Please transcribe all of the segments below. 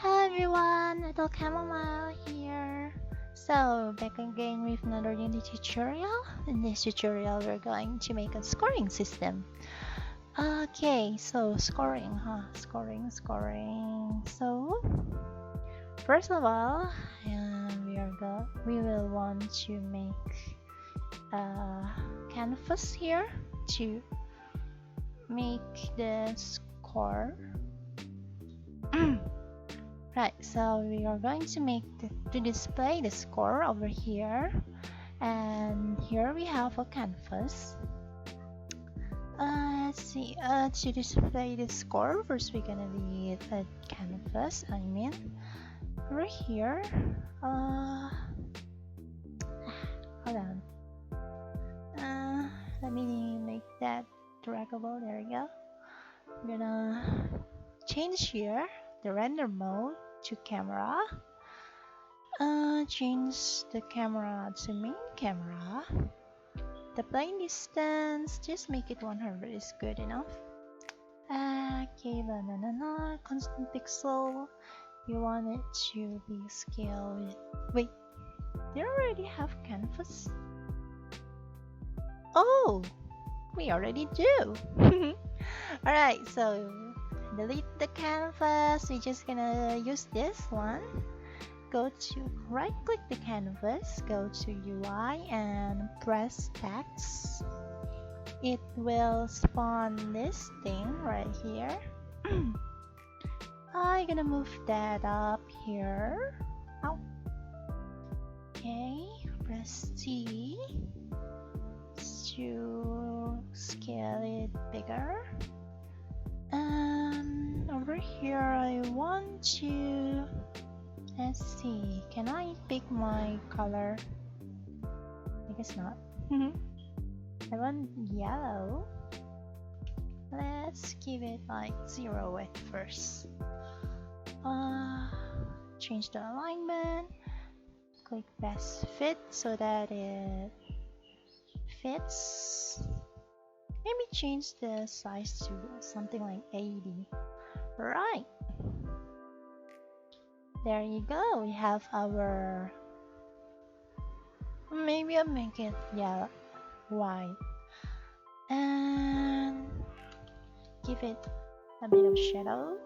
Hi everyone, Ethel Chamomile here. So back again with another Unity tutorial. In this tutorial we're going to make a scoring system. Okay, so scoring, scoring. So first of all, we will want to make a canvas here to make the score. Right, so we are going to to display the score over here, and here we have a canvas. Let's see. To display the score, first we're gonna need a canvas. I mean, over here. Hold on. Let me make that draggable. There we go. I'm gonna change here the render mode to camera. Change the camera to main camera. The plane distance, just make it 100 is good enough. Okay, banana, constant pixel. You want it to be scale with. Wait, they already have canvas? Oh, we already do. Alright, so delete the canvas. We're just gonna use this one. Go to right click the canvas, go to UI and press text. It will spawn this thing right here. I'm gonna move that up here. Oh. Okay, press T to scale it bigger. And over here I want to, let's see, can I pick my color? I guess not. I want yellow. Let's give it like 0 at first. Change the alignment. Click best fit so that it fits. Maybe change the size to something like 80. Right. There you go. We have our. Maybe I'll make it white and give it a bit of shadow.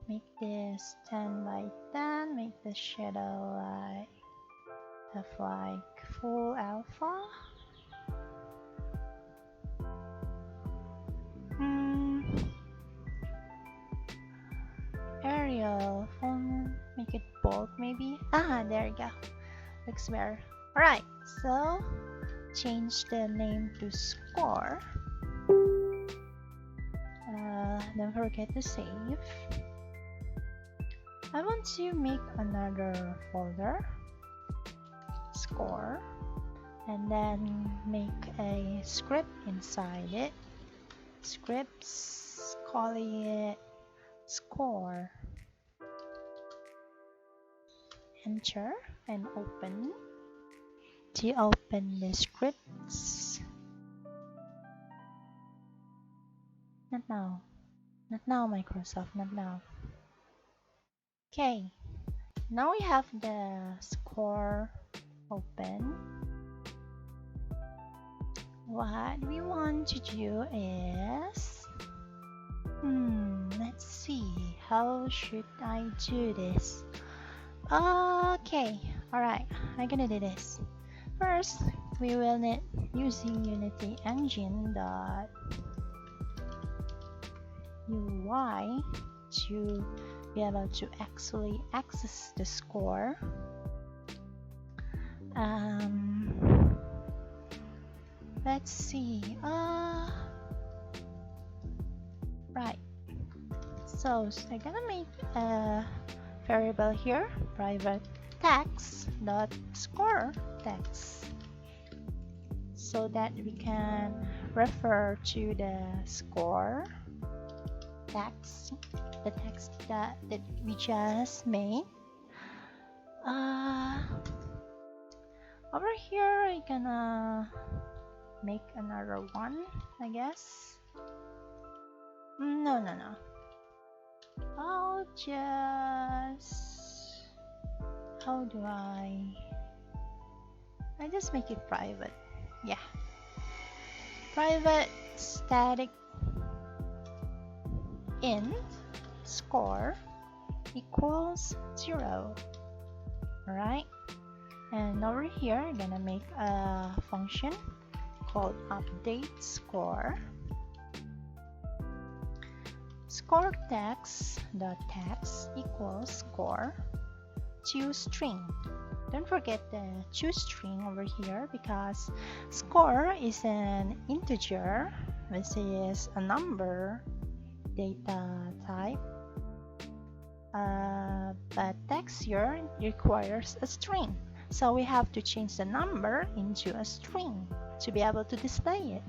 Make this 10 by 10. Make the shadow like full alpha. Arial font, make it bold maybe. There you go. Looks better. Alright, so change the name to score. Don't forget to save. I want to make another folder, score, and then make a script inside it. Scripts, calling it score. Enter and open. To open the scripts. Not now Microsoft, not now. Okay, now we have the score open. What we want to do is, let's see, how should I do this? Okay, alright, I'm gonna do this. First, we will need using Unity Engine .ui to be able to actually access the score. Let's see. Right. So I'm gonna make a variable here, private text dot score text, so that we can refer to the score text, the text that we just made. Over here I'm gonna make another one, I guess. No. I'll just, how do I just make it private. Yeah, private static int score equals 0. Alright, and over here I'm gonna make a function called update score. Score text dot text equals score to string. Don't forget the toString over here because score is an integer, which is a number data type, but text here requires a string. So we have to change the number into a string to be able to display it.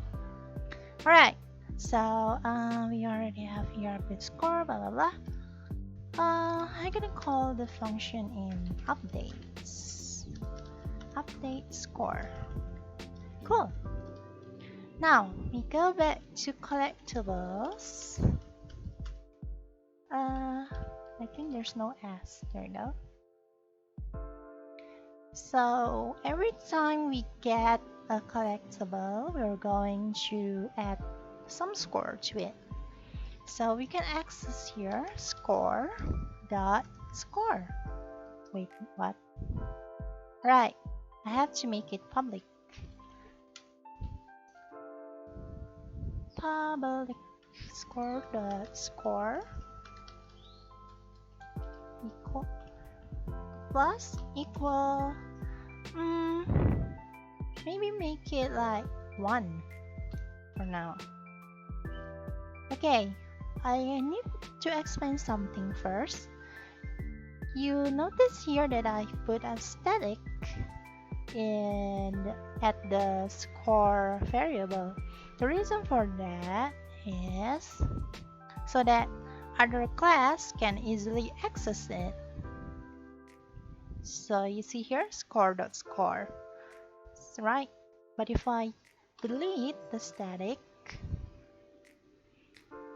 Alright, so we already have here update score, blah blah blah. I'm gonna call the function in update score. Cool. Now we go back to collectibles. I think there's no S. There we go. So every time we get a collectible, we're going to add some score to it. So we can access here score dot score. Wait, what? Right, I have to make it public. Public score dot score equal plus equal. Maybe make it like 1 for now. Okay, I need to explain something first. You notice here that I put a static at the score variable. The reason for that is so that other class can easily access it. So you see here score.score, right? But if I delete the static,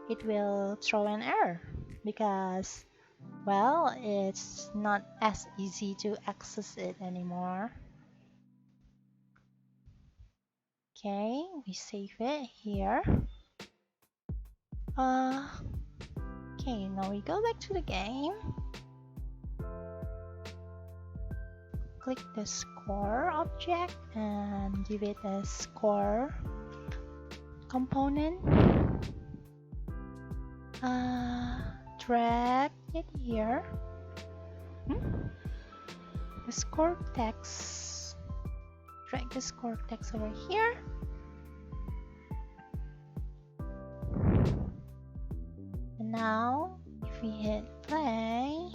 it will throw an error because, well, it's not as easy to access it anymore. Okay, we save it here. Okay, now we go back to the game. Click the score object and give it a score component. Drag it here. The score text. Drag the score text over here. And now, if we hit play,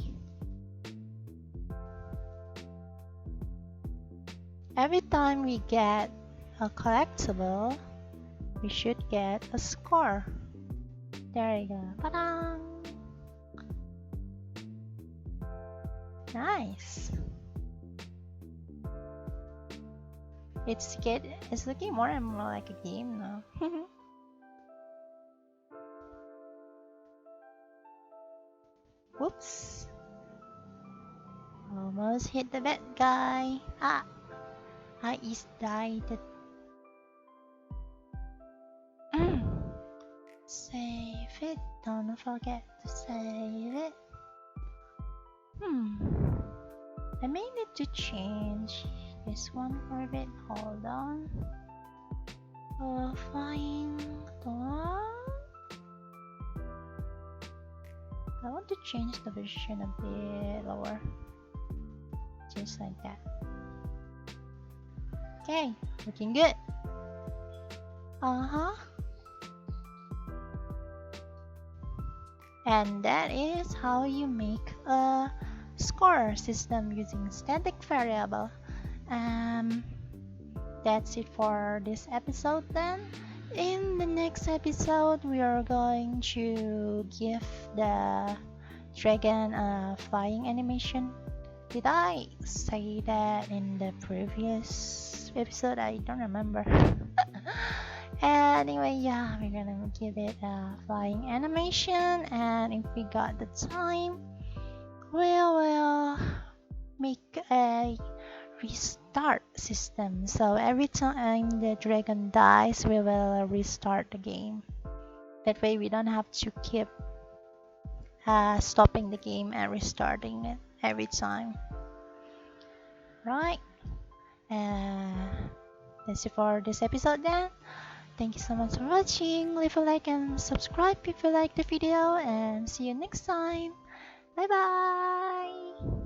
every time we get a collectible, we should get a score. There you go. Ta-da! Nice. It's looking more and more like a game now. Whoops. Almost hit the bad guy. I is died. Save it. Don't forget to save it. I may need to change this one for a bit. Hold on. Flying. I want to change the version a bit lower. Just like that. Okay, looking good. And that is how you make a score system using static variable. That's it for this episode then. In the next episode, we are going to give the dragon a flying animation. Did I say that in the previous episode? I don't remember. And anyway, yeah, we're gonna give it a flying animation, and if we got the time, we will make a restart system. So every time the dragon dies, we will restart the game. That way we don't have to keep stopping the game and restarting it every time. Right? That's it for this episode then. Thank you so much for watching. Leave a like and subscribe if you like the video, and see you next time. Bye bye.